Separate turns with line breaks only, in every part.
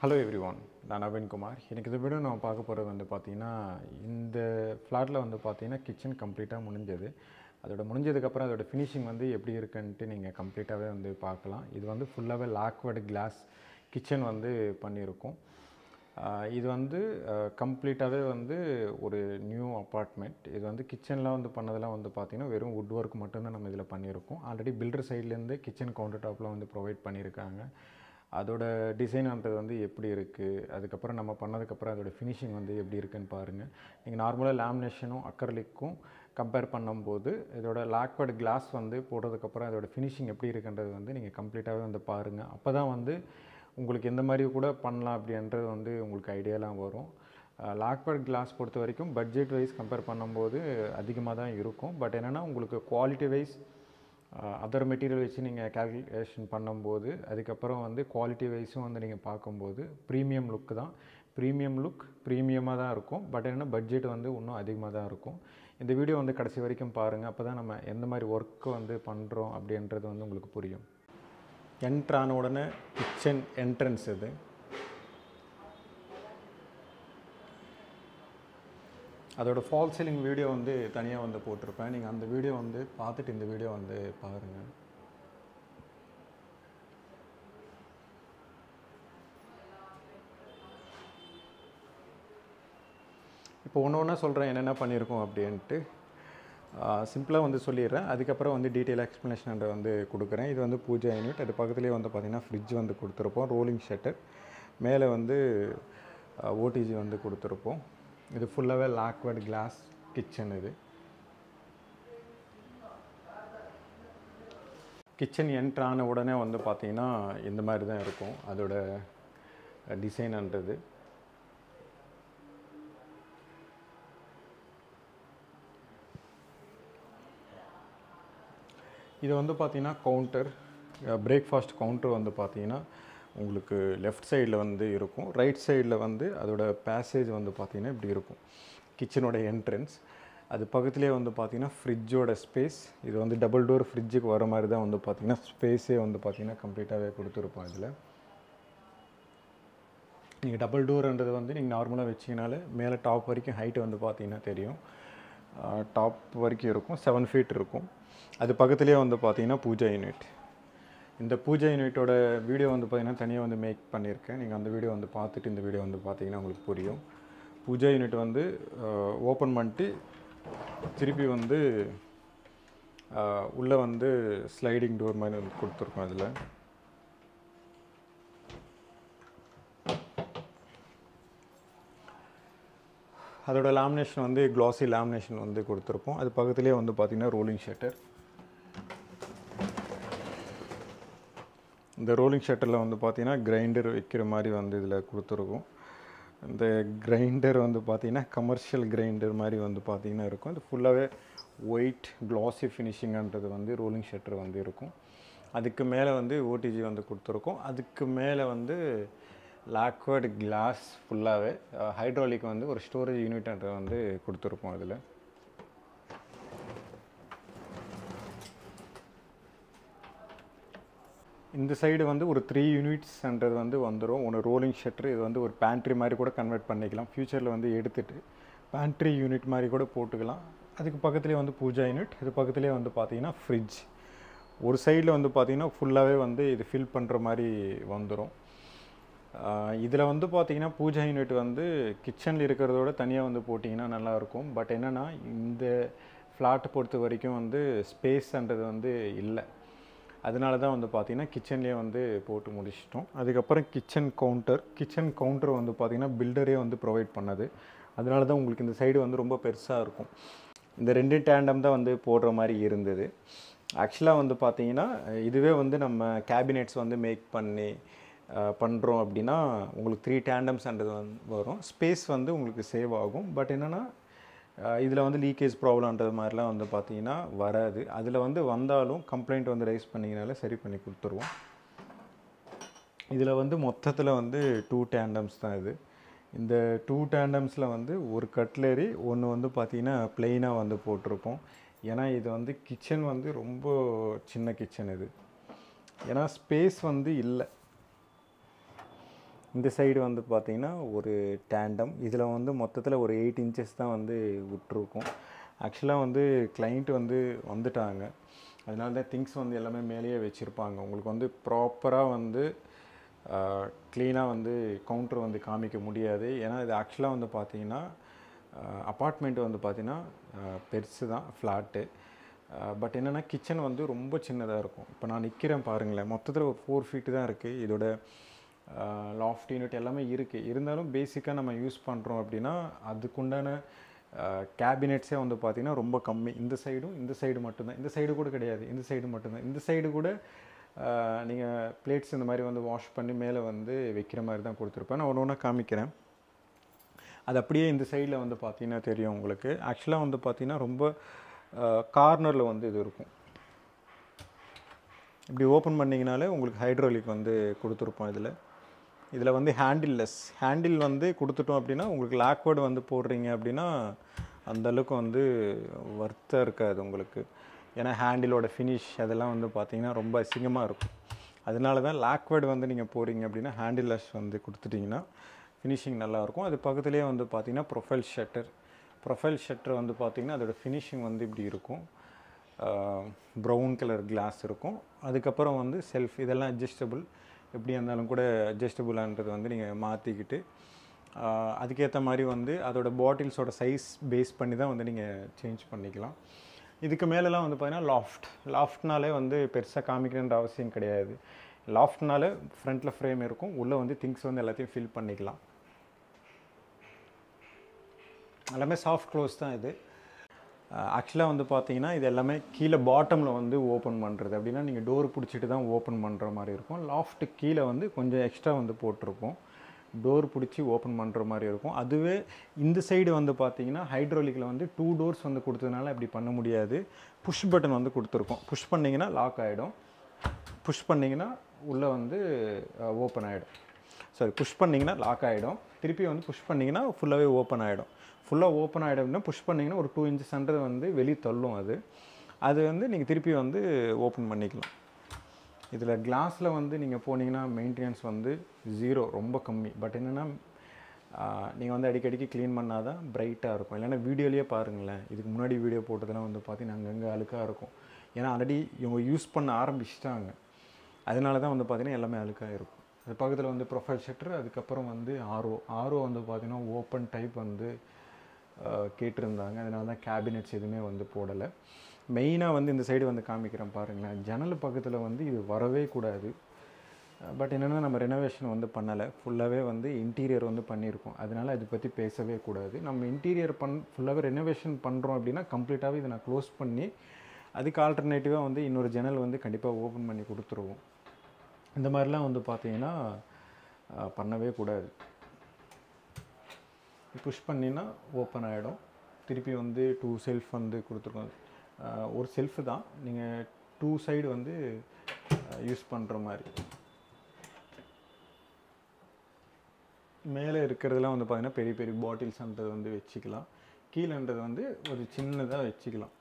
Hello everyone, நான் நவீன் குமார். எனக்கு இந்த வீடியோ நம்ம பார்க்க போகிறது வந்து பார்த்திங்கன்னா, இந்த ஃப்ளாட்டில் வந்து பார்த்திங்கன்னா கிச்சன் கம்ப்ளீட்டாக முடிஞ்சது. அதோட முடிஞ்சதுக்கப்புறம் அதோட ஃபினிஷிங் வந்து எப்படி இருக்குன்ட்டு நீங்கள் கம்ப்ளீட்டாகவே வந்து பார்க்கலாம். இது வந்து ஃபுல்லாகவே லாக்வர்டு கிளாஸ் கிச்சன் வந்து பண்ணியிருக்கோம். இது வந்து கம்ப்ளீட்டாகவே வந்து ஒரு நியூ அப்பார்ட்மெண்ட். இது வந்து கிச்சன்லாம் வந்து பண்ணதெல்லாம் வந்து பார்த்திங்கன்னா வெறும் வுட் ஒர்க் மட்டும்தான் நம்ம இதில் பண்ணியிருக்கோம். ஆல்ரெடி பில்டர் சைட்லேருந்து கிச்சன் கவுண்டர் டாப்லாம் வந்து ப்ரொவைட் பண்ணியிருக்காங்க. அதோட டிசைன்ன்றது வந்து எப்படி இருக்குது, அதுக்கப்புறம் நம்ம பண்ணதுக்கப்புறம் அதோட ஃபினிஷிங் வந்து எப்படி இருக்குன்னு பாருங்கள். நீங்கள் நார்மலாக லேமினேஷனும் அக்ரலிக்கும் கம்பேர் பண்ணும்போது இதோட லாக்வர்டு கிளாஸ் வந்து போட்டதுக்கப்புறம் அதோட ஃபினிஷிங் எப்படி இருக்குன்றது வந்து நீங்கள் கம்ப்ளீட்டாகவே வந்து பாருங்கள். அப்போ தான் வந்து உங்களுக்கு எந்த மாதிரி கூட பண்ணலாம் அப்படின்றது வந்து உங்களுக்கு ஐடியாலாம் வரும். லாக்வர்ட் கிளாஸ் பொறுத்த வரைக்கும் பட்ஜெட் வைஸ் கம்பேர் பண்ணும்போது அதிகமாக தான் இருக்கும். பட் என்னென்னா உங்களுக்கு குவாலிட்டி வைஸ் அதர் மெட்டீரியல் வச்சு நீங்கள் கேல்குலேஷன் பண்ணும்போது அதுக்கப்புறம் வந்து குவாலிட்டி வைஸும் வந்து நீங்கள் பார்க்கும்போது ப்ரீமியம் லுக்கு தான். ப்ரீமியம் லுக் ப்ரீமியமாக தான் இருக்கும். பட் என்னென்னா பட்ஜெட் வந்து இன்னும் அதிகமாக தான் இருக்கும். இந்த வீடியோ வந்து கடைசி வரைக்கும் பாருங்கள். அப்போ தான் நம்ம எந்த மாதிரி ஒர்க்கு வந்து பண்ணுறோம் அப்படின்றது வந்து உங்களுக்கு புரியும். என்ட்ரான உடனே கிச்சன் என்ட்ரன்ஸ் இது. அதோட ஃபால் சீலிங் வீடியோ வந்து தனியாக வந்து போட்டிருப்பேன். நீங்கள் அந்த வீடியோ வந்து பார்த்துட்டு இந்த வீடியோ வந்து பாருங்கள். இப்போ ஒன்று ஒன்றா சொல்கிறேன் என்னென்ன பண்ணியிருக்கோம் அப்படின்ட்டு. சிம்பிளாக வந்து சொல்லிடுறேன். அதுக்கப்புறம் வந்து டீட்டெயில் எக்ஸ்ப்ளனேஷன் வந்து கொடுக்குறேன். இது வந்து பூஜா யூனிட். அது பக்கத்துலேயே வந்து பார்த்திங்கன்னா ஃப்ரிட்ஜ் வந்து கொடுத்துருப்போம். Rolling shutter. மேலே வந்து ஓடிஜி வந்து கொடுத்துருப்போம். இது ஃபுல்லாகவே லாக்வர்ட் கிளாஸ் கிச்சன். இது கிச்சன் என்ட்ரான உடனே வந்து பார்த்திங்கன்னா இந்த மாதிரி தான் இருக்கும் அதோட டிசைன்ன்றது. இது வந்து பார்த்திங்கன்னா கவுண்டர், பிரேக்ஃபாஸ்ட் கவுண்டர் வந்து பார்த்திங்கன்னா உங்களுக்கு லெஃப்ட் சைடில் வந்து இருக்கும். ரைட் சைடில் வந்து அதோட பேசேஜ் வந்து பார்த்திங்கன்னா இப்படி இருக்கும் கிச்சனோட என்ட்ரன்ஸ். அது பக்கத்துலேயே வந்து பார்த்திங்கன்னா ஃப்ரிட்ஜோட ஸ்பேஸ். இது வந்து டபுள் டோர் ஃப்ரிட்ஜுக்கு வர மாதிரி தான் வந்து பார்த்திங்கன்னா ஸ்பேஸே வந்து பார்த்திங்கன்னா கம்ப்ளீட்டாகவே கொடுத்துருப்போம். இதில் நீங்கள் டபுள் டோர்ன்றது வந்து நீங்கள் நார்மலாக வச்சிங்கனாலே மேலே டாப் வரைக்கும் ஹைட்டு வந்து பார்த்திங்கன்னா தெரியும். டாப் வரைக்கும் இருக்கும், 7 feet இருக்கும். அது பக்கத்துலேயே வந்து பார்த்திங்கன்னா பூஜா யூனிட். இந்த பூஜா யூனிட்டோட வீடியோ வந்து பார்த்திங்கன்னா தனியாக வந்து மேக் பண்ணியிருக்கேன். நீங்கள் அந்த வீடியோ வந்து பார்த்துட்டு இந்த வீடியோ வந்து பார்த்திங்கன்னா உங்களுக்கு புரியும். பூஜா யூனிட் வந்து ஓப்பன் பண்ணிட்டு திருப்பி வந்து உள்ளே வந்து ஸ்லைடிங் டோர் மாதிரி வந்து கொடுத்துருக்கோம். அதில் அதோட லேமினேஷன் வந்து க்ளாஸி லேமினேஷன் வந்து கொடுத்துருப்போம். அது பக்கத்துலேயே வந்து பார்த்திங்கன்னா ரோலிங் ஷட்டர். இந்த ரோலிங் ஷட்டரில் வந்து பார்த்திங்கன்னா கிரைண்டர் வைக்கிற மாதிரி வந்து இதில் கொடுத்துருக்கும். இந்த கிரைண்டர் வந்து பார்த்திங்கன்னா கமர்ஷியல் கிரைண்டர் மாதிரி வந்து பார்த்திங்கன்னா இருக்கும். இது ஃபுல்லாகவே ஒயிட் க்ளாஸி ஃபினிஷிங்ன்றது வந்து ரோலிங் ஷட்டர் வந்து இருக்கும். அதுக்கு மேலே வந்து ஓடிஜி வந்து கொடுத்துருக்கோம். அதுக்கு மேலே வந்து லாக்வர்டு கிளாஸ் ஃபுல்லாகவே ஹைட்ராலிக் வந்து ஒரு ஸ்டோரேஜ் யூனிட்ன்றது வந்து கொடுத்துருப்போம். அதில் இந்த சைடு வந்து ஒரு 3 யூனிட்ஸ்ன்றது வந்து வந்துடும். ஒன்று ரோலிங் ஷட்டர். இது வந்து ஒரு பேண்ட்ரி மாதிரி கூட கன்வெர்ட் பண்ணிக்கலாம். ஃப்யூச்சரில் வந்து எடுத்துகிட்டு பேண்ட்ரி யூனிட் மாதிரி கூட போட்டுக்கலாம். அதுக்கு பக்கத்துலேயே வந்து பூஜா யூனிட். இது பக்கத்துலேயே வந்து பார்த்திங்கன்னா ஃப்ரிட்ஜ். ஒரு சைடில் வந்து பார்த்திங்கன்னா ஃபுல்லாகவே வந்து இது ஃபில் பண்ணுற மாதிரி வந்துடும். இதில் வந்து பார்த்திங்கன்னா பூஜா யூனிட் வந்து கிச்சனில் இருக்கிறதோட தனியாக வந்து போட்டிங்கன்னா நல்லாயிருக்கும். பட் என்னென்னா இந்த ஃப்ளாட்டை பொறுத்த வரைக்கும் வந்து ஸ்பேஸ்ன்றது வந்து இல்லை. அதனால தான் வந்து பார்த்திங்கன்னா கிச்சன்லேயே வந்து போட்டு முடிச்சிட்டோம். அதுக்கப்புறம் கிச்சன் கவுண்டர் வந்து பார்த்திங்கன்னா பில்டரே வந்து ப்ரொவைட் பண்ணது. அதனால தான் உங்களுக்கு இந்த சைடு வந்து ரொம்ப பெருசாக இருக்கும். இந்த 2 டேண்டம் தான் வந்து போடுற மாதிரி இருந்தது. ஆக்சுவலாக வந்து பார்த்திங்கன்னா இதுவே வந்து நம்ம கேபினெட்ஸ் வந்து மேக் பண்ணி பண்ணுறோம் அப்படின்னா உங்களுக்கு 3 டேண்டம்ஸ்ன்றது வந்து வரும். ஸ்பேஸ் வந்து உங்களுக்கு சேவ் ஆகும். பட் என்னென்னா இதில் வந்து லீக்கேஜ் ப்ராப்ளம்ன்றது மாதிரிலாம் வந்து பார்த்திங்கன்னா வராது. அதில் வந்து வந்தாலும் கம்ப்ளைண்ட் வந்து ரைஸ் பண்ணிங்கனாலே சரி பண்ணி கொடுத்துருவோம். இதில் வந்து மொத்தத்தில் வந்து 2 டேண்டம்ஸ் தான் இது. இந்த 2 டேண்டம்ஸில் வந்து ஒரு கட்லரி ஒன்று வந்து பார்த்திங்கன்னா ப்ளெயினாக வந்து போட்டிருப்போம். ஏன்னா இது வந்து கிச்சன் வந்து ரொம்ப சின்ன கிச்சன் இது. ஏன்னா ஸ்பேஸ் வந்து இல்லை. இந்த சைடு வந்து பார்த்திங்கன்னா ஒரு டேண்டம், இதில் வந்து மொத்தத்தில் ஒரு 8 இன்ச்சஸ் தான் வந்து விட்டுருக்கும். ஆக்சுவலாக வந்து கிளைண்ட் வந்து வந்துட்டாங்க, அதனால தான் திங்ஸ் வந்து எல்லாமே மேலேயே வச்சுருப்பாங்க. உங்களுக்கு வந்து ப்ராப்பராக வந்து க்ளீனாக வந்து கவுண்டர் வந்து காமிக்க முடியாது. ஏன்னா இது ஆக்சுவலாக வந்து பார்த்திங்கன்னா அப்பார்ட்மெண்ட் வந்து பார்த்திங்கன்னா பெருசு தான் ஃப்ளாட்டு. பட் என்னென்னா கிச்சன் வந்து ரொம்ப சின்னதாக இருக்கும். இப்போ நான் நிற்கிறேன் பாருங்களேன், மொத்தத்தில் ஒரு 4 ஃபீட்டு தான் இருக்குது. இதோட லாஃப்ட் யூனிட் எல்லாமே இருக்குது. இருந்தாலும் பேசிக்காக நம்ம யூஸ் பண்ணுறோம் அப்படின்னா அதுக்குண்டான கேபினெட்ஸே வந்து பார்த்திங்கன்னா ரொம்ப கம்மி. இந்த சைடும் இந்த சைடு மட்டும்தான், இந்த சைடு கூட கிடையாது, இந்த சைடு மட்டும்தான். இந்த சைடு கூட நீங்கள் பிளேட்ஸ் இந்த மாதிரி வந்து வாஷ் பண்ணி மேலே வந்து வைக்கிற மாதிரி தான் கொடுத்துருப்பேன். நான் ஒன்று ஒன்றா காமிக்கிறேன். அது அப்படியே இந்த சைடில் வந்து பார்த்திங்கன்னா தெரியும் உங்களுக்கு. ஆக்சுவலாக வந்து பார்த்திங்கன்னா ரொம்ப கார்னரில் வந்து இது இருக்கும். இப்படி ஓப்பன் பண்ணிங்கனாலே உங்களுக்கு ஹைட்ரோலிக் வந்து கொடுத்துருப்போம். இதில் வந்து ஹேண்டில் வந்து கொடுத்துட்டோம் அப்படின்னா உங்களுக்கு லாக்வேர்டு வந்து போடுறீங்க அப்படின்னா அந்தளவுக்கு வந்து வர்த்தாக இருக்காது உங்களுக்கு. ஏன்னா ஹேண்டிலோட ஃபினிஷ் அதெல்லாம் வந்து பார்த்திங்கன்னா ரொம்ப அசிங்கமாக இருக்கும். அதனால தான் லாக்வேர்டு வந்து நீங்கள் போகிறீங்க அப்படின்னா ஹேண்டில்லெஸ் வந்து கொடுத்துட்டிங்கன்னா ஃபினிஷிங் நல்லாயிருக்கும். அது பக்கத்துலேயே வந்து பார்த்திங்கன்னா ப்ரொஃபைல் ஷட்டர் வந்து பார்த்திங்கன்னா அதோடய ஃபினிஷிங் வந்து இப்படி இருக்கும். ப்ரௌன் கலர் கிளாஸ் இருக்கும். அதுக்கப்புறம் வந்து செல்ஃப், இதெல்லாம் அட்ஜஸ்டபுள். எப்படி இருந்தாலும் கூட அட்ஜஸ்டபுளான்றது வந்து நீங்கள் மாற்றிக்கிட்டு அதுக்கேற்ற மாதிரி வந்து அதோட பாட்டில்ஸோட சைஸ் பேஸ் பண்ணி தான் வந்து நீங்கள் சேஞ்ச் பண்ணிக்கலாம். இதுக்கு மேலெலாம் வந்து பார்த்திங்கன்னா லாஃப்ட்னாலே வந்து பெருசாக காமிக்கணுன்ற அவசியம் கிடையாது. லாஃப்ட்னாலே ஃப்ரண்ட்டில் ஃப்ரேம் இருக்கும், உள்ளே வந்து திங்ஸ் வந்து எல்லாத்தையும் ஃபில் பண்ணிக்கலாம். எல்லாமே சாஃப்ட் க்ளோஸ் தான் இது. ஆக்சுவலாக வந்து பார்த்தீங்கன்னா இது எல்லாமே கீழே பாட்டமில் வந்து ஓப்பன் பண்ணுறது அப்படின்னா நீங்கள் டோர் பிடிச்சிட்டு தான் ஓப்பன் பண்ணுற மாதிரி இருக்கும். லாஃப்ட்டு கீழே வந்து கொஞ்சம் எக்ஸ்ட்ரா வந்து போட்டிருப்போம், டோர் பிடிச்சி ஓப்பன் பண்ணுற மாதிரி இருக்கும். அதுவே இந்த சைடு வந்து பார்த்தீங்கன்னா ஹைட்ரோலிக்கில் வந்து 2 டோர்ஸ் வந்து கொடுத்ததுனால அப்படி பண்ண முடியாது. புஷ் பட்டன் வந்து கொடுத்துருக்கோம். புஷ் பண்ணிங்கன்னா லாக் ஆகிடும், புஷ் பண்ணிங்கன்னா உள்ளே வந்து ஓப்பன் ஆகிடும். புஷ் பண்ணிங்கன்னா லாக் ஆகிடும், திருப்பி வந்து புஷ் பண்ணிங்கன்னா ஃபுல்லாகவே ஓப்பன் ஆகிடும். ஃபுல்லாக ஓப்பன் ஆகிடும் அப்படின்னா புஷ் பண்ணிங்கன்னா ஒரு 2 இன்ச்சஸ்ன்றது வந்து வெளியே தள்ளும். அது வந்து நீங்கள் திருப்பி வந்து ஓப்பன் பண்ணிக்கலாம். இதில் கிளாஸில் வந்து நீங்கள் போனீங்கன்னா மெயின்டெனன்ஸ் வந்து 0, ரொம்ப கம்மி. பட் என்னென்னா நீங்கள் வந்து அடிக்கடிக்கு க்ளீன் பண்ணால் தான் பிரைட்டாக இருக்கும். இல்லைன்னா வீடியோலேயே பாருங்களேன், இதுக்கு முன்னாடி வீடியோ போட்டதெல்லாம் வந்து பார்த்தீங்கன்னா அங்கங்கே அழுக்காக இருக்கும். ஏன்னா ஆல்ரெடி இவங்க யூஸ் பண்ண ஆரம்பிச்சிட்டாங்க, அதனால தான் வந்து பார்த்திங்கன்னா எல்லாமே அழுக்காக இருக்கும். அது பக்கத்தில் வந்து ப்ரொஃபைல் ஷட்டர், அதுக்கப்புறம் வந்து ஆர்ஓ வந்து பார்த்திங்கன்னா ஓப்பன் டைப் வந்து கேட்டிருந்தாங்க. அதனால தான் கேபினெட்ஸ் எதுவுமே வந்து போடலை. மெயினாக வந்து இந்த சைடு வந்து காமிக்கிறேன் பாருங்களேன், ஜன்னல் பக்கத்தில் வந்து இது வரவே கூடாது. பட் என்னென்னா நம்ம ரெனோவேஷன் வந்து பண்ணலை, ஃபுல்லாகவே வந்து இன்டீரியர் வந்து பண்ணியிருக்கோம். அதனால் அதை பற்றி பேசவே கூடாது. நம்ம இன்டீரியர் ஃபுல்லாகவே ரெனோவேஷன் பண்ணுறோம் அப்படின்னா கம்ப்ளீட்டாகவே இதை நான் க்ளோஸ் பண்ணி அதுக்கு ஆல்டர்னேட்டிவாக வந்து இன்னொரு ஜன்னல் வந்து கண்டிப்பாக ஓப்பன் பண்ணி கொடுத்துருவோம். இந்த மாதிரிலாம் வந்து பார்த்திங்கன்னா பண்ணவே கூடாது. புஷ் பண்ணினா ஓப்பன் ஆகிடும். திருப்பி வந்து 2 செல்ஃப் வந்து கொடுத்துருக்கோம். ஒரு செல்ஃபு தான், நீங்கள் 2 சைடு வந்து யூஸ் பண்ணுற மாதிரி. மேலே இருக்கிறதுலாம் வந்து பார்த்திங்கன்னா பெரிய பெரிய பாட்டில்ஸ்ன்றது வந்து வச்சுக்கலாம். கீழேன்றது வந்து ஒரு சின்னதாக வச்சுக்கலாம்,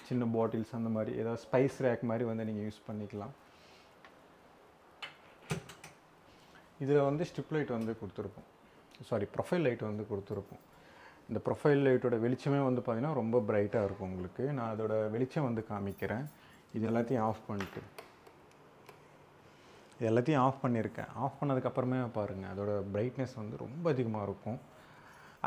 சின்ன பாட்டில்ஸ் அந்த மாதிரி ஏதாவது ஸ்பைஸ் ரேக் மாதிரி வந்து நீங்கள் யூஸ் பண்ணிக்கலாம். இதில் வந்து ஸ்ட்ரிப் லைட் வந்து கொடுத்துருப்போம், ப்ரொஃபைல் லைட் வந்து கொடுத்துருப்போம். இந்த ப்ரொஃபைல் லைட்டோட வெளிச்சமே வந்து பார்த்திங்கன்னா ரொம்ப பிரைட்டாக இருக்கும் உங்களுக்கு. நான் அதோட வெளிச்சம் வந்து காமிக்கிறேன். இது எல்லாத்தையும் ஆஃப் பண்ணிட்டு, இது எல்லாத்தையும் ஆஃப் பண்ணியிருக்கேன். ஆஃப் பண்ணதுக்கப்புறமே பாருங்கள் அதோட பிரைட்னஸ் வந்து ரொம்ப அதிகமாக இருக்கும்.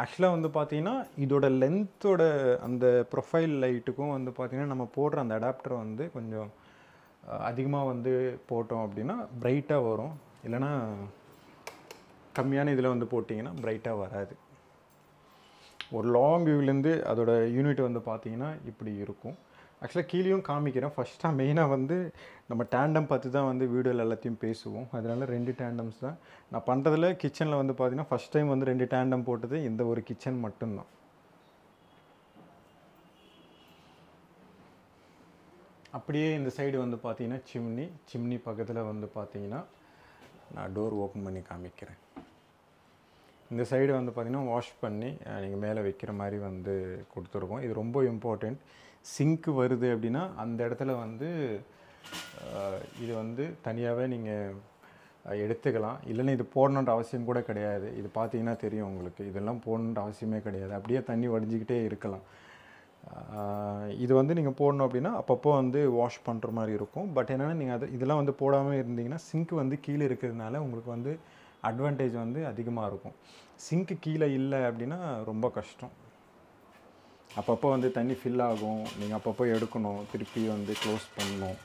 ஆக்சுவலாக வந்து பார்த்திங்கன்னா இதோட லென்த்தோட அந்த ப்ரொஃபைல் லைட்டுக்கும் வந்து பார்த்திங்கன்னா நம்ம போடுற அந்த அடாப்டரை வந்து கொஞ்சம் அதிகமாக வந்து போட்டோம் அப்படின்னா பிரைட்டாக வரும். இல்லைனா கம்மியான இதில் வந்து போட்டிங்கன்னா பிரைட்டாக வராது. ஒரு லாங் வியூவிலேருந்து அதோட யூனிட் வந்து பார்த்திங்கன்னா இப்படி இருக்கும். ஆக்சுவலாக கீழேயும் காமிக்கிறேன். ஃபஸ்ட்டாக மெயினாக வந்து நம்ம டேண்டம் பார்த்து தான் வந்து வீடியோவில் எல்லாத்தையும் பேசுவோம். அதனால் 2 டேண்டம்ஸ் தான் நான் பண்ணுறதுல. கிச்சனில் வந்து பார்த்திங்கன்னா ஃபஸ்ட் டைம் வந்து 2 டேண்டம் போட்டது இந்த ஒரு கிச்சன் மட்டும்தான். அப்படியே இந்த சைடு வந்து பார்த்திங்கன்னா சிம்னி பக்கத்தில் வந்து பார்த்திங்கன்னா நான் டோர் ஓப்பன் பண்ணி காமிக்கிறேன். இந்த சைடு வந்து பார்த்திங்கன்னா வாஷ் பண்ணி நீங்கள் மேலே வைக்கிற மாதிரி வந்து கொடுத்துருக்கோம். இது ரொம்ப இம்பார்ட்டண்ட். சிங்க்கு வருது அப்படின்னா அந்த இடத்துல வந்து இது வந்து தனியாகவே நீங்கள் எடுத்துக்கலாம். இல்லைன்னா இது போடணுன்ற அவசியம் கூட கிடையாது. இது பார்த்தீங்கன்னா தெரியும் உங்களுக்கு. இதெல்லாம் போடணுன்ற அவசியமே கிடையாது. அப்படியே தண்ணி வடிஞ்சிக்கிட்டே இருக்கலாம். இது வந்து நீங்கள் போடணும் அப்படின்னா அப்பப்போ வந்து வாஷ் பண்ணுற மாதிரி இருக்கும். பட் என்னென்னா நீங்கள் இதெல்லாம் வந்து போடாமல் இருந்தீங்கன்னா சிங்க் வந்து கீழே இருக்கிறதுனால உங்களுக்கு வந்து அட்வான்டேஜ் வந்து அதிகமாக இருக்கும். சிங்க்கு கீழே இல்லை அப்படின்னா ரொம்ப கஷ்டம். அப்பப்போ வந்து தண்ணி ஃபில் ஆகும். நீங்கள் அப்பப்போ எடுக்கணும், திருப்பி வந்து க்ளோஸ் பண்ணணும்.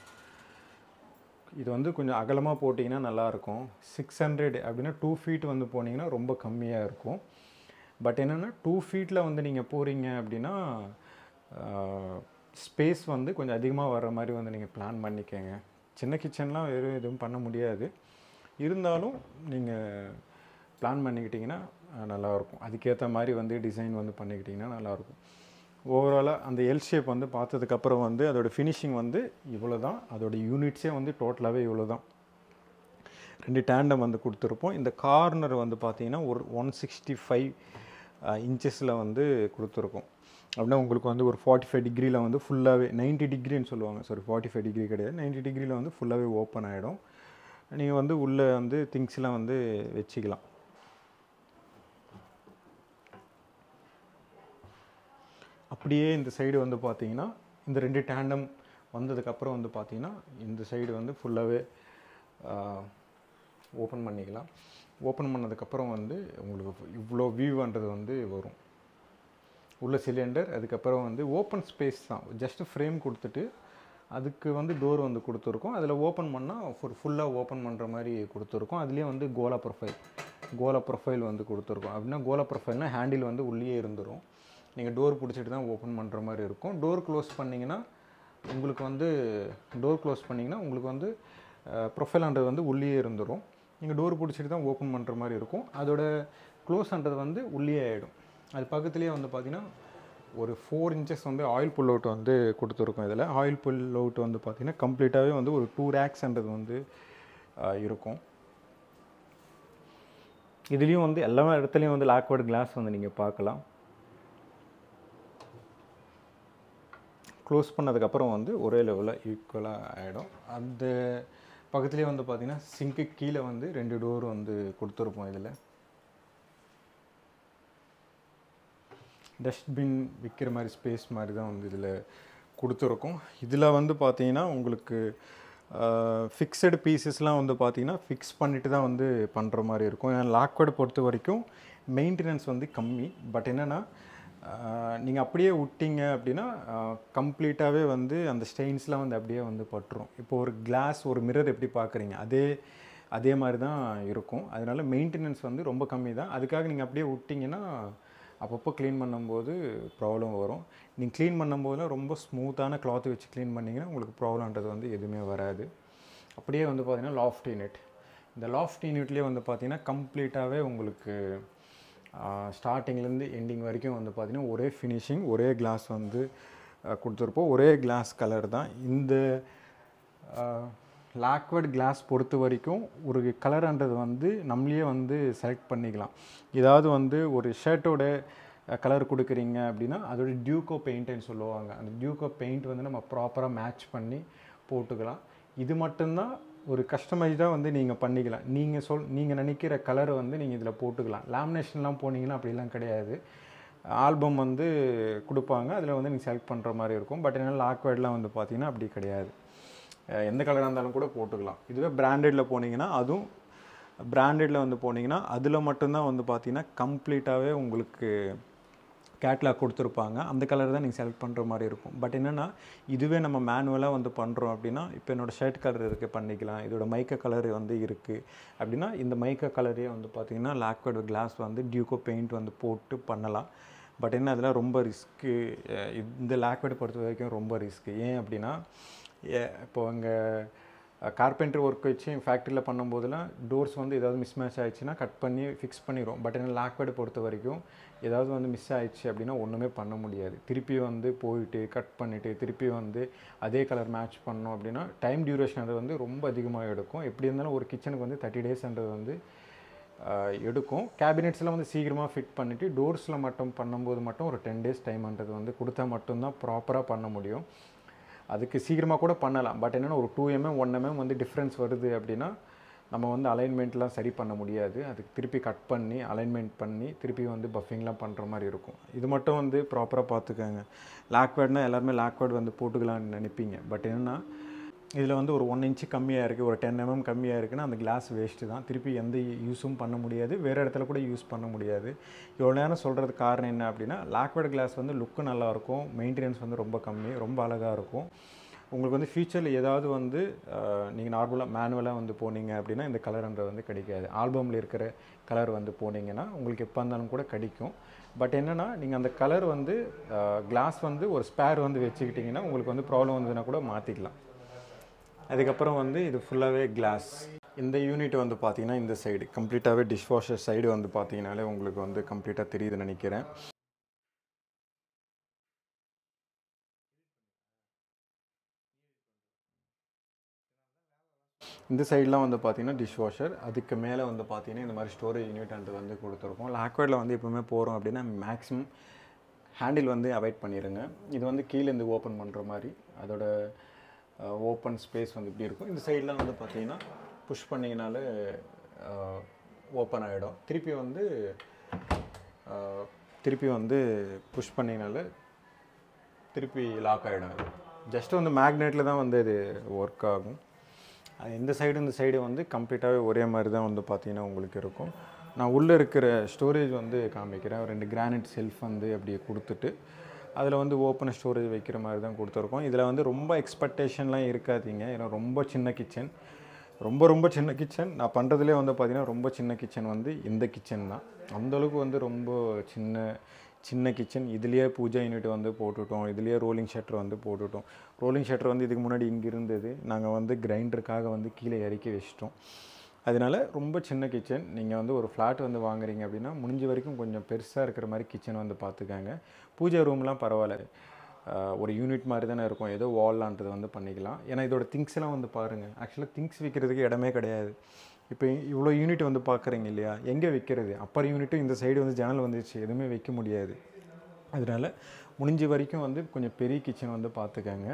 இது வந்து கொஞ்சம் அகலமாக போட்டிங்கன்னா நல்லாயிருக்கும். 600 அப்படின்னா 2 ஃபீட் வந்து போனீங்கன்னா ரொம்ப கம்மியாக இருக்கும். பட் என்னென்னா 2 ஃபீட்டில் வந்து நீங்கள் போகிறீங்க அப்படின்னா ஸ்பேஸ் வந்து கொஞ்சம் அதிகமாக வர்ற மாதிரி வந்து நீங்கள் பிளான் பண்ணிக்கங்க. சின்ன கிச்சன்லாம் எதுவும் பண்ண முடியாது. இருந்தாலும் நீங்கள் பிளான் பண்ணிக்கிட்டிங்கன்னா நல்லாயிருக்கும். அதுக்கேற்ற மாதிரி வந்து டிசைன் வந்து பண்ணிக்கிட்டிங்கன்னா நல்லாயிருக்கும். ஓவராலாக அந்த எல் ஷேப் வந்து பார்த்ததுக்கப்புறம் வந்து அதோடய ஃபினிஷிங் வந்து இவ்வளோ தான். அதோடய யூனிட்ஸே வந்து டோட்டலாகவே இவ்வளோ தான். 2 டேண்டம் வந்து கொடுத்துருப்போம். இந்த கார்னர் வந்து பார்த்திங்கன்னா ஒரு 165 இன்ச்சஸில் வந்து கொடுத்துருக்கோம். அப்படின்னா உங்களுக்கு வந்து ஒரு 45 டிகிரியில் வந்து ஃபுல்லாகவே 90 டிகிரின்னு சொல்லுவாங்க. சாரி 45 டிகிரி கிடையாது, 90 டிகிரியில் வந்து ஃபுல்லாகவே ஓப்பன் ஆகிடும். நீங்கள் வந்து உள்ளே வந்து திங்ஸ்லாம் வந்து வச்சுக்கலாம். அப்படியே இந்த சைடு வந்து பார்த்திங்கன்னா இந்த 2 டேண்டம் வந்ததுக்கப்புறம் வந்து பார்த்திங்கன்னா இந்த சைடு வந்து ஃபுல்லாகவே ஓப்பன் பண்ணிக்கலாம். ஓப்பன் பண்ணதுக்கப்புறம் வந்து உங்களுக்கு இவ்வளோ வியூன்றது வந்து வரும். உள்ள சிலிண்டர், அதுக்கப்புறம் வந்து ஓப்பன் ஸ்பேஸ் தான். ஜஸ்ட்டு ஃப்ரேம் கொடுத்துட்டு அதுக்கு வந்து டோர் வந்து கொடுத்துருக்கோம். அதில் ஓப்பன் பண்ணால் ஃபுல்லாக ஓப்பன் பண்ணுற மாதிரி கொடுத்துருக்கோம். அதுலேயே வந்து கோலா ப்ரொஃபைல் வந்து கொடுத்துருக்கோம். அப்படின்னா கோலா ப்ரொஃபைல்னால் ஹேண்டில் வந்து உள்ளே இருந்துடும். நீங்கள் டோர் பிடிச்சிட்டு தான் ஓப்பன் பண்ணுற மாதிரி இருக்கும். டோர் க்ளோஸ் பண்ணிங்கன்னா உங்களுக்கு வந்து ப்ரொஃபைலான்றது வந்து உள்ளே இருந்துடும். நீங்கள் டோர் பிடிச்சிட்டு தான் ஓப்பன் பண்ணுற மாதிரி இருக்கும். அதோட க்ளோஸ்ன்றது வந்து உள்ளே ஆகிடும். அது பக்கத்துலேயே வந்து பார்த்திங்கன்னா ஒரு 4 இன்ச்சஸ் வந்து ஆயில் புல் அவுட் வந்து கொடுத்துருக்கோம். இதில் ஆயில் புல் அவுட் வந்து பார்த்திங்கன்னா கம்ப்ளீட்டாகவே வந்து ஒரு 2 ரேக்ஸ்ன்றது வந்து இருக்கும். இதுலேயும் வந்து எல்லா இடத்துலையும் வந்து லாக்வர்ட் கிளாஸ் வந்து நீங்கள் பார்க்கலாம். க்ளோஸ் பண்ணதுக்கப்புறம் வந்து ஒரே லெவலில் ஈக்குவலாக ஆகிடும். அந்த பக்கத்துலேயே வந்து பார்த்திங்கன்னா சிங்க்கு கீழே வந்து 2 டோர் வந்து கொடுத்துருப்போம். இதில் டஸ்ட்பின் விற்கிற மாதிரி ஸ்பேஸ் மாதிரி தான் வந்து இதில் கொடுத்துருக்கோம். இதில் வந்து பார்த்திங்கன்னா உங்களுக்கு ஃபிக்ஸடு பீசஸ்லாம் வந்து பார்த்திங்கன்னா ஃபிக்ஸ் பண்ணிவிட்டு தான் வந்து பண்ணுற மாதிரி இருக்கும். ஏன்னா லாக்வர்டு பொறுத்த வரைக்கும் மெயின்டெனன்ஸ் வந்து கம்மி. பட் என்னென்னா நீங்கள் அப்படியே விட்டிங்க அப்படின்னா கம்ப்ளீட்டாகவே வந்து அந்த ஸ்டெயின்ஸ்லாம் வந்து அப்படியே வந்து பட்டுரும். இப்போ ஒரு கிளாஸ், ஒரு மிரர் எப்படி பார்க்குறீங்க அதே மாதிரி தான் இருக்கும். அதனால் மெயின்டெனன்ஸ் வந்து ரொம்ப கம்மி தான். அதுக்காக நீங்கள் அப்படியே விட்டிங்கன்னா அப்பப்போ க்ளீன் பண்ணும்போது ப்ராப்ளம் வரும். நீங்கள் க்ளீன் பண்ணும்போதுலாம் ரொம்ப ஸ்மூத்தான கிளாத்து வச்சு க்ளீன் பண்ணிங்கன்னா உங்களுக்கு ப்ராப்ளம்ன்றது வந்து எதுவுமே வராது. அப்படியே வந்து பார்த்திங்கன்னா லாஃப்ட் யூனிட். இந்த லாஃப்ட் யூனிட்லேயே வந்து பார்த்திங்கன்னா கம்ப்ளீட்டாகவே உங்களுக்கு ஸ்டார்டிங்லேருந்து எண்டிங் வரைக்கும் வந்து பார்த்திங்கன்னா ஒரே ஃபினிஷிங், ஒரே கிளாஸ் வந்து கொடுத்துருப்போம். ஒரே கிளாஸ் கலர் தான். இந்த லாக்வர்ட் கிளாஸ் பொறுத்த வரைக்கும் ஒரு கலர்ன்றது வந்து நம்மளே வந்து செலக்ட் பண்ணிக்கலாம். ஏதாவது வந்து ஒரு ஷர்ட்டோட கலர் கொடுக்குறீங்க அப்படின்னா அதோட டியூக்கோ பெயிண்ட்டுன்னு சொல்லுவாங்க. அந்த டியூக்கோ பெயிண்ட் வந்து நம்ம ப்ராப்பராக மேட்ச் பண்ணி போட்டுக்கலாம். இது மட்டும்தான் ஒரு கஸ்டமைஸ்டாக வந்து நீங்கள் பண்ணிக்கலாம். நீங்கள் நினைக்கிற கலரை வந்து நீங்கள் இதில் போட்டுக்கலாம். லேமினேஷன்லாம் போனீங்கன்னா அப்படிலாம் கிடையாது. ஆல்பம் வந்து கொடுப்பாங்க, அதில் வந்து நீங்கள் செலக்ட் பண்ணுற மாதிரி இருக்கும். பட் என்னால் லாக்வர்ட்லாம் வந்து பார்த்திங்கன்னா அப்படி கிடையாது. எந்த கலராக இருந்தாலும் கூட போட்டுக்கலாம். இதுவே பிராண்டடில் போனீங்கன்னா வந்து போனீங்கன்னா அதில் மட்டும்தான் வந்து பார்த்திங்கன்னா கம்ப்ளீட்டாகவே உங்களுக்கு கேட்லாக் கொடுத்துருப்பாங்க. அந்த கலர் தான் நீங்கள் செலக்ட் பண்ணுற மாதிரி இருக்கும். பட் என்னென்னா இதுவே நம்ம மேனுவலாக வந்து பண்ணுறோம் அப்படின்னா இப்போ என்னோடய ஷர்ட் கலர் இருக்குது பண்ணிக்கலாம். இதோட மைக்கா கலர் வந்து இருக்குது அப்படின்னா இந்த மைக்கா கலரே வந்து பார்த்திங்கன்னா லாக்வர்ட் கிளாஸ் வந்து டியூக்கோ பெயிண்ட் வந்து போட்டு பண்ணலாம். பட் என்ன அதெல்லாம் ரொம்ப ரிஸ்க்கு. இந்த லாக்வர்ட் பொறுத்த வரைக்கும் ரொம்ப ரிஸ்க்கு. ஏன் அப்படின்னா இப்போ அங்கே கார்பெண்டர் ஒர்க் வச்சு ஃபேக்ட்ரியில் பண்ணும்போதெல்லாம் டோர்ஸ் வந்து ஏதாவது மிஸ் மேட்ச் ஆகிடுச்சுன்னா கட் பண்ணி ஃபிக்ஸ் பண்ணிடும். பட் என்ன லாக்வர்டு பொறுத்த வரைக்கும் ஏதாவது வந்து மிஸ் ஆகிடுச்சு அப்படின்னா ஒன்றுமே பண்ண முடியாது. திருப்பி வந்து போயிட்டு கட் பண்ணிவிட்டு திருப்பி வந்து அதே கலர் மேட்ச் பண்ணோம் அப்படின்னா டைம் டியூரேஷன் அது வந்து ரொம்ப அதிகமாக எடுக்கும். எப்படி இருந்தாலும் ஒரு கிச்சனுக்கு வந்து 30 டேஸ்ன்றது வந்து எடுக்கும். கேபினெட்ஸ்லாம் வந்து சீக்கிரமாக ஃபிட் பண்ணிவிட்டு டோர்ஸில் மட்டும் பண்ணும்போது மட்டும் ஒரு 10 டேஸ் டைம்ன்றது வந்து கொடுத்தா மட்டும்தான் ப்ராப்பராக பண்ண முடியும். அதுக்கு சீக்கிரமாக கூட பண்ணலாம். பட் என்னென்னா ஒரு 2 mm 1 mm வந்து டிஃப்ரென்ஸ் வருது அப்படின்னா நம்ம வந்து அலைன்மெண்ட்லாம் சரி பண்ண முடியாது. அதுக்கு திருப்பி கட் பண்ணி அலைன்மெண்ட் பண்ணி திருப்பி வந்து பஃபிங்லாம் பண்ணுற மாதிரி இருக்கும். இது மட்டும் வந்து ப்ராப்பராக பார்த்துக்கோங்க. லாக்வேர்ட்னால் எல்லாருமே லாக்வேர்ட் வந்து போட்டுக்கலாம்னு நினைப்பீங்க. பட் என்னென்னா இதில் வந்து ஒரு 1 இன்ச்சு கம்மியாக இருக்குது, ஒரு 10 mm கம்மியாக இருக்குன்னா அந்த கிளாஸ் வேஸ்ட்டு தான். திருப்பி எந்த யூஸும் பண்ண முடியாது, வேறு இடத்துல கூட யூஸ் பண்ண முடியாது. இவ்வளோ நேரம் சொல்கிறதுக்கு காரணம் என்ன அப்படின்னா, லாக்வேர்ட் கிளாஸ் வந்து லுக்கு நல்லாயிருக்கும், மெயின்டெனன்ஸ் வந்து ரொம்ப கம்மி, ரொம்ப அழகாக இருக்கும். உங்களுக்கு வந்து ஃப்யூச்சரில் ஏதாவது வந்து நீங்கள் நார்மலாக மேனுவலாக வந்து போனீங்க அப்படின்னா இந்த கலர்ன்றது வந்து கிடைக்காது. ஆல்பமில் இருக்கிற கலர் வந்து போனீங்கன்னா உங்களுக்கு எப்போ இருந்தாலும் கூட கிடைக்கும். பட் என்னென்னா நீங்கள் அந்த கலர் வந்து கிளாஸ் வந்து ஒரு ஸ்பேர் வந்து வச்சுக்கிட்டிங்கன்னா உங்களுக்கு வந்து ப்ராப்ளம் வந்ததுன்னா கூட மாற்றிக்கலாம். அதுக்கப்புறம் வந்து இது ஃபுல்லாகவே கிளாஸ். இந்த யூனிட் வந்து பார்த்தீங்கன்னா இந்த சைடு கம்ப்ளீட்டாகவே டிஷ்வாஷர் சைடு வந்து பார்த்தீங்கனாலே உங்களுக்கு வந்து கம்ப்ளீட்டாக தெரியுதுன்னு நினைக்கிறேன். இந்த சைட்லாம் வந்து பார்த்தீங்கன்னா டிஷ்வாஷர், அதுக்கு மேலே வந்து பார்த்தீங்கன்னா இந்த மாதிரி ஸ்டோரேஜ் யூனிட் வந்து கொடுத்துருக்கோம். லாக்வேர்டில் வந்து எப்போவுமே போகிறோம் அப்படின்னா மேக்ஸிமம் ஹேண்டில் வந்து அவாய்ட் பண்ணிடுங்க. இது வந்து கீழேருந்து ஓப்பன் பண்ணுற மாதிரி அதோட ஓப்பன் ஸ்பேஸ் வந்து இப்படி இருக்கும். இந்த சைட்லாம் வந்து பார்த்தீங்கன்னா புஷ் பண்ணிங்கனாலே ஓப்பன் ஆகிடும். திருப்பி வந்து புஷ் பண்ணிங்கனாலே திருப்பி லாக் ஆகிடும். ஜஸ்ட் வந்து மேக்னெட்டில் தான் வந்து இது ஒர்க் ஆகும். இந்த சைடு வந்து கம்ப்ளீட்டாகவே ஒரே மாதிரி தான் வந்து பார்த்தீங்கன்னா உங்களுக்கு இருக்கும். நான் உள்ளே இருக்கிற ஸ்டோரேஜ் வந்து காமிக்கிறேன். 2 கிரானைட் செல்ஃப் வந்து அப்படியே கொடுத்துட்டு அதில் வந்து ஓப்பன் ஸ்டோரேஜ் வைக்கிற மாதிரி தான் கொடுத்துருக்கோம். இதில் வந்து ரொம்ப எக்ஸ்பெக்டேஷன்லாம் இருக்காதீங்க. ஏன்னா ரொம்ப சின்ன கிச்சன், ரொம்ப சின்ன கிச்சன். நான் பண்ணுறதுலேயே வந்து பார்த்திங்கன்னா ரொம்ப சின்ன கிச்சன் வந்து இந்த கிச்சன் தான். அந்தளவுக்கு வந்து ரொம்ப சின்ன கிச்சன். இதுலேயே பூஜா யூனிட் வந்து போட்டுவிட்டோம், இதுலேயே ரோலிங் ஷட்டர் வந்து போட்டுவிட்டோம். ரோலிங் ஷட்டர் வந்து இதுக்கு முன்னாடி இங்கே இருந்தது, நாங்கள் வந்து கிரைண்டருக்காக வந்து கீழே இறக்கி வச்சிட்டோம். அதனால் ரொம்ப சின்ன கிச்சன். நீங்கள் வந்து ஒரு ஃப்ளாட் வந்து வாங்குறீங்க அப்படின்னா முடிஞ்ச வரைக்கும் கொஞ்சம் பெருசாக இருக்கிற மாதிரி கிச்சன் வந்து பார்த்துக்காங்க. பூஜை ரூம்லாம் பரவாயில்ல, ஒரு யூனிட் மாதிரி தானே இருக்கும், ஏதோ வால்லான்றது வந்து பண்ணிக்கலாம். ஏன்னா இதோட திங்ஸ்லாம் வந்து பாருங்கள். ஆக்சுவலாக திங்ஸ் வைக்கிறதுக்கு இடமே கிடையாது. இப்போ இவ்வளோ யூனிட் வந்து பார்க்குறீங்க இல்லையா, எங்கே வைக்கிறது? அப்பர் யூனிட்டும் இந்த சைடு வந்து ஜன்னல் வந்துச்சு, எதுவுமே வைக்க முடியாது. அதனால் முடிஞ்ச வரைக்கும் வந்து கொஞ்சம் பெரிய கிச்சன் வந்து பார்த்துக்கங்க.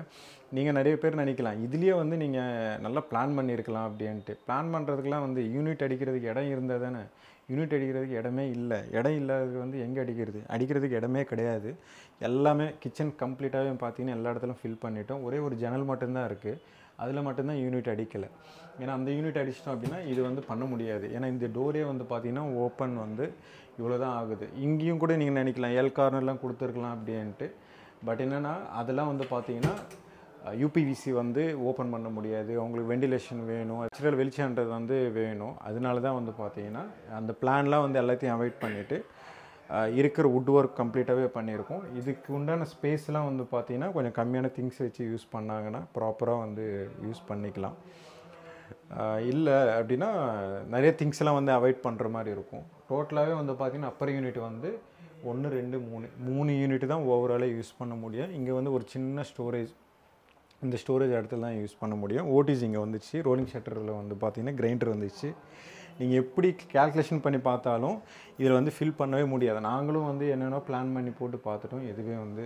நீங்கள் நிறைய பேர் நினைக்கலாம் இதுலேயே வந்து நீங்கள் நல்லா பிளான் பண்ணியிருக்கலாம் அப்படின்ட்டு. பிளான் பண்ணுறதுக்கெலாம் வந்து யூனிட் அடிக்கிறதுக்கு இடம் இருந்தால் தானே. யூனிட் அடிக்கிறதுக்கு இடமே இல்லை. இடம் இல்லாதது வந்து எங்கே அடிக்கிறதுக்கு இடமே கிடையாது. எல்லாமே கிச்சன் கம்ப்ளீட்டாகவே பார்த்தீங்கன்னா எல்லா இடத்துலையும் ஃபில் பண்ணிட்டோம். ஒரே ஒரு ஜன்னல் மட்டும்தான் இருக்குது, அதில் மட்டும்தான் யூனிட் அடிக்கலை. ஏன்னா அந்த யூனிட் அடிச்சிட்டோம் அப்படின்னா இது வந்து பண்ண முடியாது. ஏன்னா இந்த டோரே வந்து பார்த்திங்கன்னா ஓப்பன் வந்து இவ்வளோ தான் ஆகுது. இங்கேயும் கூட நீங்கள் நினைக்கலாம் எல் கார்னர்லாம் கொடுத்துருக்கலாம் அப்படின்ட்டு. பட் என்னென்னா அதெல்லாம் வந்து பார்த்திங்கன்னா யூபிவிசி வந்து ஓப்பன் பண்ண முடியாது. அவங்களுக்கு வெண்டிலேஷன் வேணும், நேச்சுரல் வெளிச்சம்ன்றது வந்து வேணும். அதனால தான் வந்து பார்த்திங்கன்னா அந்த பிளான்லாம் வந்து எல்லாத்தையும் அவாய்ட் பண்ணிவிட்டு இருக்கிற வுட் ஒர்க் கம்ப்ளீட்டாகவே பண்ணியிருக்கோம். இதுக்கு உண்டான ஸ்பேஸ்லாம் வந்து பார்த்திங்கன்னா கொஞ்சம் கம்மியான திங்ஸ் வச்சு யூஸ் பண்ணாங்கன்னா ப்ராப்பராக வந்து யூஸ் பண்ணிக்கலாம். இல்லை அப்படின்னா நிறைய திங்ஸ்லாம் வந்து அவாய்ட் பண்ணுற மாதிரி இருக்கும். டோட்டலாகவே வந்து பார்த்திங்கன்னா அப்பர் யூனிட் வந்து 1 2 3 யூனிட் தான் ஓவராலாக யூஸ் பண்ண முடியும். இங்கே வந்து ஒரு சின்ன ஸ்டோரேஜ், இந்த ஸ்டோரேஜ் இடத்துல தான் யூஸ் பண்ண முடியும். ஓடிஜி இங்கே வந்துச்சு, ரோலிங் ஷட்டரில் வந்து பார்த்திங்கன்னா கிரைண்டர் வந்துச்சு. நீங்கள் எப்படி கேல்குலேஷன் பண்ணி பார்த்தாலும் இதில் வந்து ஃபில் பண்ணவே முடியாது. நாங்களும் வந்து என்னென்னா பிளான் பண்ணி போட்டு பார்த்துட்டோம், எதுவே வந்து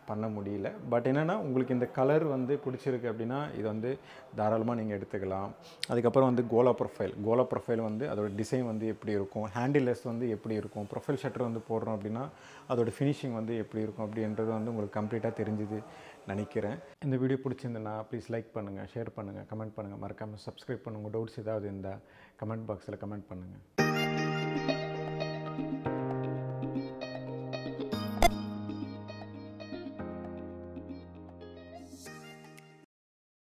பண்ண முடியல. பட் என்னென்னா உங்களுக்கு இந்த கலர் வந்து பிடிச்சிருக்கு அப்படின்னா இது வந்து தாராளமாக நீங்கள் எடுத்துக்கலாம். அதுக்கப்புறம் வந்து கோலா ப்ரொஃபைல் வந்து அதோட டிசைன் வந்து எப்படி இருக்கும், ஹேண்டில்லெஸ் வந்து எப்படி இருக்கும், ப்ரொஃபைல் ஷட்டர் வந்து போடுறோம் அப்படின்னா அதோட ஃபினிஷிங் வந்து எப்படி இருக்கும் அப்படின்றது வந்து உங்களுக்கு கம்ப்ளீட்டாக தெரிஞ்சுது நினைக்கிறேன். இந்த வீடியோ பிடிச்சிருந்தேன்னா ப்ளீஸ் லைக் பண்ணுங்கள், ஷேர் பண்ணுங்கள், கமெண்ட் பண்ணுங்கள், மறக்காமல் சப்ஸ்கிரைப் பண்ணுங்கள். டவுட்ஸ் ஏதாவது இருந்தால் கமெண்ட் பாக்ஸில் கமெண்ட் பண்ணுங்கள்.